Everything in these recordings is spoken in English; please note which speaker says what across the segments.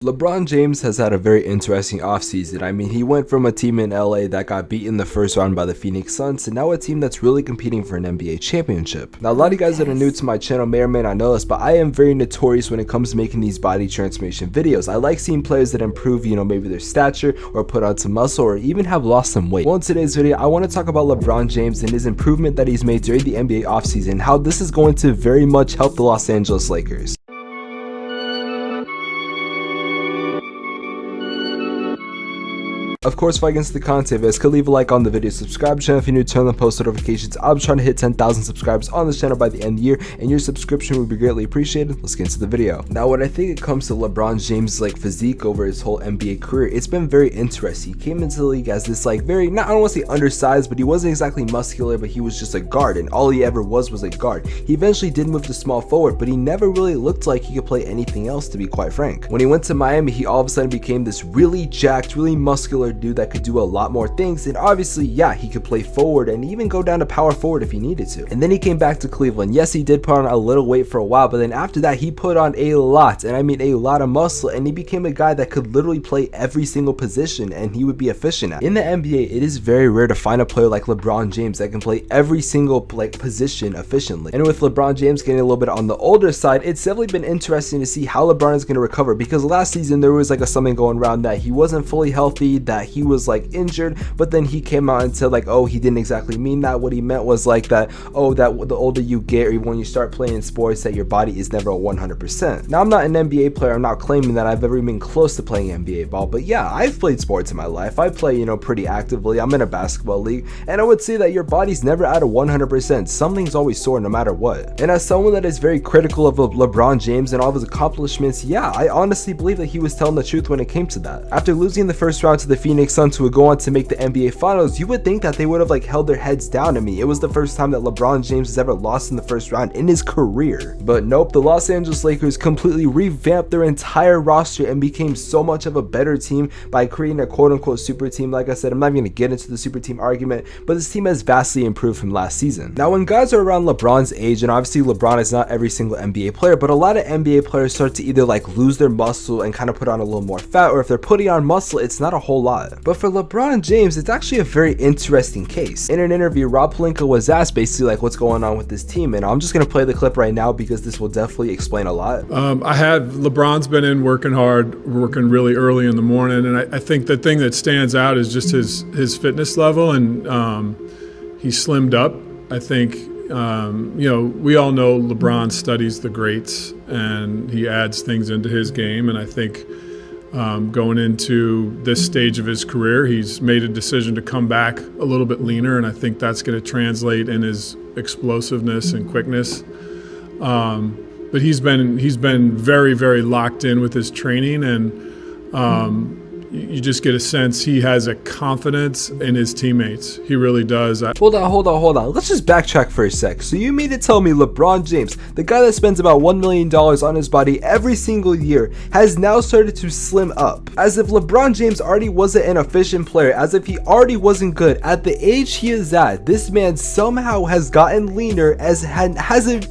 Speaker 1: LeBron James has had a very interesting offseason. I mean, he went from a team in LA that got beat in the first round by the Phoenix Suns to now a team that's really competing for an NBA championship. Now, a lot of you guys that are new to my channel may or may not know this, but I am very notorious when it comes to making these body transformation videos. I like seeing players that improve, maybe their stature or put on some muscle or even have lost some weight. Well, in today's video, I want to talk about LeBron James and his improvement that he's made during the NBA offseason and how this is going to very much help the Los Angeles Lakers. Of course, if I get into the content, guys, could leave a like on the video, subscribe to the channel if you're new, turn on post notifications. I'm trying to hit 10,000 subscribers on this channel by the end of the year, and your subscription would be greatly appreciated. Let's get into the video. Now, when I think it comes to LeBron James' physique over his whole NBA career, it's been very interesting. He came into the league as this very, I don't want to say undersized, but he wasn't exactly muscular, but he was just a guard, and all he ever was a guard. He eventually did move to small forward, but he never really looked like he could play anything else, to be quite frank. When he went to Miami, he all of a sudden became this really jacked, really muscular dude that could do a lot more things, and obviously, yeah, he could play forward and even go down to power forward if he needed to. And then he came back to Cleveland. Yes, he did put on a little weight for a while, but then after that, he put on a lot, and I mean a lot of muscle, and he became a guy that could literally play every single position and he would be efficient at. In the NBA, it is very rare to find a player like LeBron James that can play every single position efficiently. And with LeBron James getting a little bit on the older side, it's definitely been interesting to see how LeBron is going to recover, because last season there was something going around that he wasn't fully healthy, that he was injured, but then he came out and said oh, he didn't exactly mean that. What he meant was that, oh, that the older you get or when you start playing sports, that your body is never 100%. Now, I'm not an NBA player. I'm not claiming that I've ever been close to playing NBA ball, but yeah, I've played sports in my life. I play, pretty actively. I'm in a basketball league, and I would say that your body's never at a 100%. Something's always sore no matter what. And as someone that is very critical of LeBron James and all of his accomplishments, yeah, I honestly believe that he was telling the truth when it came to that. After losing the first round to the Phoenix Suns, who would go on to make the NBA Finals, you would think that they would have held their heads down. I mean, it was the first time that LeBron James has ever lost in the first round in his career. But nope, the Los Angeles Lakers completely revamped their entire roster and became so much of a better team by creating a quote-unquote super team. Like I said, I'm not even going to get into the super team argument, but this team has vastly improved from last season. Now, when guys are around LeBron's age, and obviously LeBron is not every single NBA player, but a lot of NBA players start to either lose their muscle and kind of put on a little more fat, or if they're putting on muscle, it's not a whole lot. But for LeBron James, it's actually a very interesting case. In an interview, Rob Pelinka was asked basically what's going on with this team, and I'm just going to play the clip right now because this will definitely explain a lot.
Speaker 2: LeBron's been in working hard, working really early in the morning, and I think the thing that stands out is just his fitness level, and he slimmed up. I think we all know LeBron studies the greats and he adds things into his game, and I think going into this stage of his career, he's made a decision to come back a little bit leaner, and I think that's going to translate in his explosiveness and quickness. But he's been very, very locked in with his training, and you just get a sense he has a confidence in his teammates. He really does.
Speaker 1: Hold on. Let's just backtrack for a sec. So you mean to tell me LeBron James, the guy that spends about $1 million on his body every single year, has now started to slim up? As if LeBron James already wasn't an efficient player, as if he already wasn't good. At the age he is at, this man somehow has gotten leaner,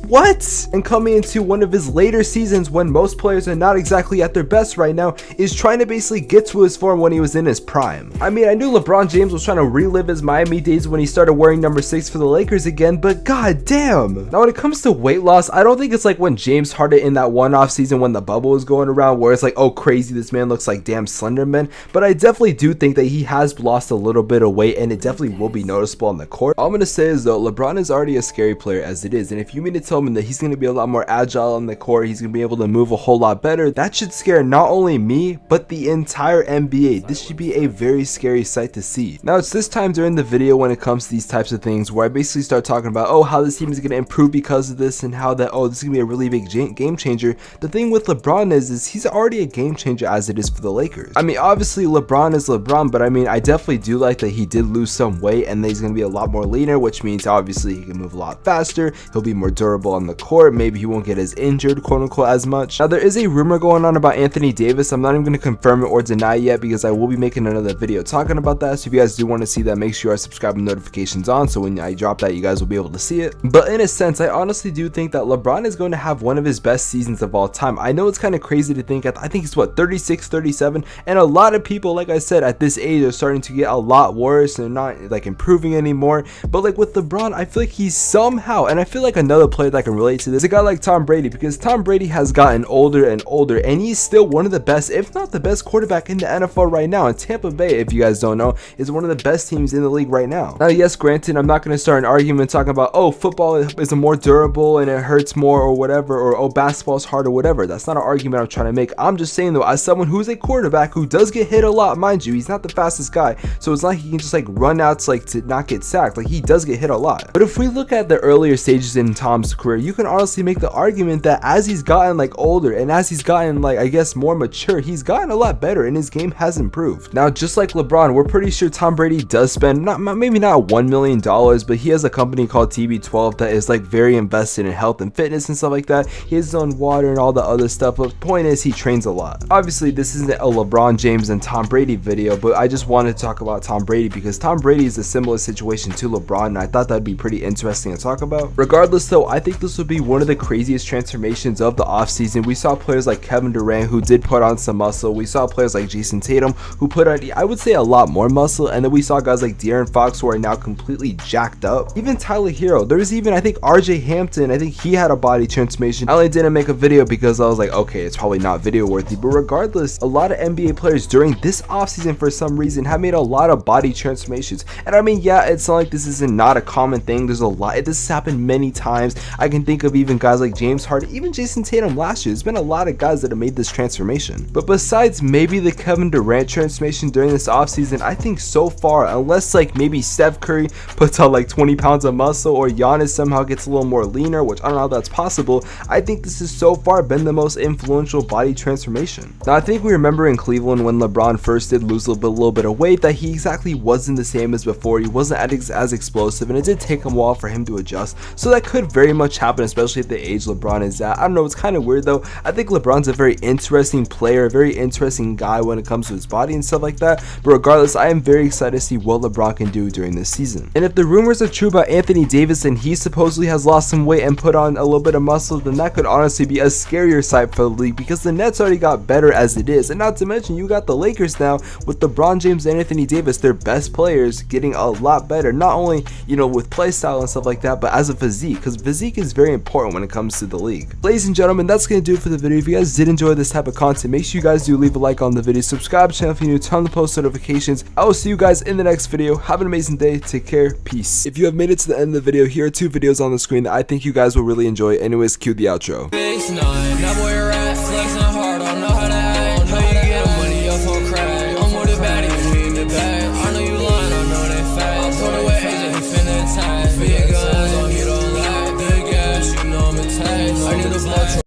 Speaker 1: what? And coming into one of his later seasons when most players are not exactly at their best right now, is trying to basically get to his form when he was in his prime. I mean, I knew LeBron James was trying to relive his Miami days when he started wearing number 6 for the Lakers again, but god damn. Now, when it comes to weight loss, I don't think it's when James Harden in that one off season when the bubble was going around, where it's oh crazy, this man looks like damn Slenderman. But I definitely do think that he has lost a little bit of weight, and it definitely will be noticeable on the court. All I'm gonna say is though, LeBron is already a scary player as it is, and if you mean to tell me that he's gonna be a lot more agile on the court, he's gonna be able to move a whole lot better, that should scare not only me but the entire NBA. This should be a very scary sight to see. Now, it's this time during the video when it comes to these types of things where I basically start talking about, oh, how this team is going to improve because of this, and how that, oh, this is going to be a really big game changer. The thing with LeBron is he's already a game changer as it is for the Lakers. I mean, obviously LeBron is LeBron, but I mean, I definitely do like that he did lose some weight and that he's going to be a lot more leaner, which means obviously he can move a lot faster, he'll be more durable on the court, maybe he won't get as injured, quote unquote, as much. Now, there is a rumor going on about Anthony Davis. I'm not even going to confirm it or deny it yet because I will be making another video talking about that. So if you guys do want to see that, make sure you are subscribed and notifications on, so when I drop that, you guys will be able to see it. But in a sense, I honestly do think that LeBron is going to have one of his best seasons of all time. I know it's kind of crazy to think, I think he's what, 36, 37, and a lot of people, like I said, at this age are starting to get a lot worse and not like improving anymore. But like with LeBron, I feel like he's somehow, and I feel like another player that can relate to this, a guy like Tom Brady, because Tom Brady has gotten older and older, and he's still one of the best, if not the best quarterback in the NFL right now. And Tampa Bay, if you guys don't know, is one of the best teams in the league right now. Now, yes, granted, I'm not going to start an argument talking about, oh, football is more durable and it hurts more or whatever, or oh, basketball is hard or whatever. That's not an argument I'm trying to make. I'm just saying though, as someone who's a quarterback who does get hit a lot, mind you, he's not the fastest guy, so it's not like he can just like run out to not get sacked. Like, he does get hit a lot. But if we look at the earlier stages in Tom's career, you can honestly make the argument that as he's gotten like older and as he's gotten like, I guess, more mature, he's gotten a lot better and his game has improved. Now, just like LeBron, we're pretty sure Tom Brady does spend maybe not $1 million, but he has a company called TB12 that is like very invested in health and fitness and stuff like that. He has his own water and all the other stuff, but the point is he trains a lot. Obviously, this isn't a LeBron James and Tom Brady video, but I just wanted to talk about Tom Brady because Tom Brady is a similar situation to LeBron, and I thought that'd be pretty interesting to talk about. Regardless though, I think this would be one of the craziest transformations of the offseason. We saw players like Kevin Durant who did put on some muscle. We saw players like Jason Tatum who put on, I would say, a lot more muscle, and then we saw guys like De'Aaron Fox who are now completely jacked up. Even Tyler Hero, there's even, I think, RJ Hampton, I think he had a body transformation. I only didn't make a video because I was like, okay, it's probably not video worthy, but regardless, a lot of NBA players during this offseason for some reason have made a lot of body transformations. And I mean, yeah, it's not like this isn't not a common thing. There's a lot, this has happened many times. I can think of even guys like James Harden, even Jason Tatum last year. There's been a lot of guys that have made this transformation. But besides maybe the Kevin Durant transformation during this offseason, I think so far, unless like maybe Steph Curry puts on like 20 pounds of muscle or Giannis somehow gets a little more leaner, which I don't know how that's possible, I think this has so far been the most influential body transformation. Now, I think we remember in Cleveland when LeBron first did lose a little bit of weight that he exactly wasn't the same as before. He wasn't as explosive, and it did take him a while for him to adjust. So that could very much happen, especially at the age LeBron is at. I don't know, it's kind of weird though. I think LeBron's a very interesting player, a very interesting guy when it comes to his body and stuff like that. But regardless, I am very excited to see what LeBron can do during this season. And if the rumors are true about Anthony Davis and he supposedly has lost some weight and put on a little bit of muscle, then that could honestly be a scarier sight for the league, because the Nets already got better as it is. And not to mention, you got the Lakers now with LeBron James and Anthony Davis, their best players, getting a lot better, not only, you know, with play style and stuff like that, but as a physique, because physique is very important when it comes to the league. Ladies and gentlemen, that's going to do it for the video. If you guys did enjoy this type of content, make sure you guys do leave a like on the video, subscribe to the channel if you're new, turn on the post notifications. I will see you guys in the next video. Have an amazing day. Take care. Peace. If you have made it to the end of the video, here are 2 videos on the screen that I think you guys will really enjoy. Anyways, cue the outro.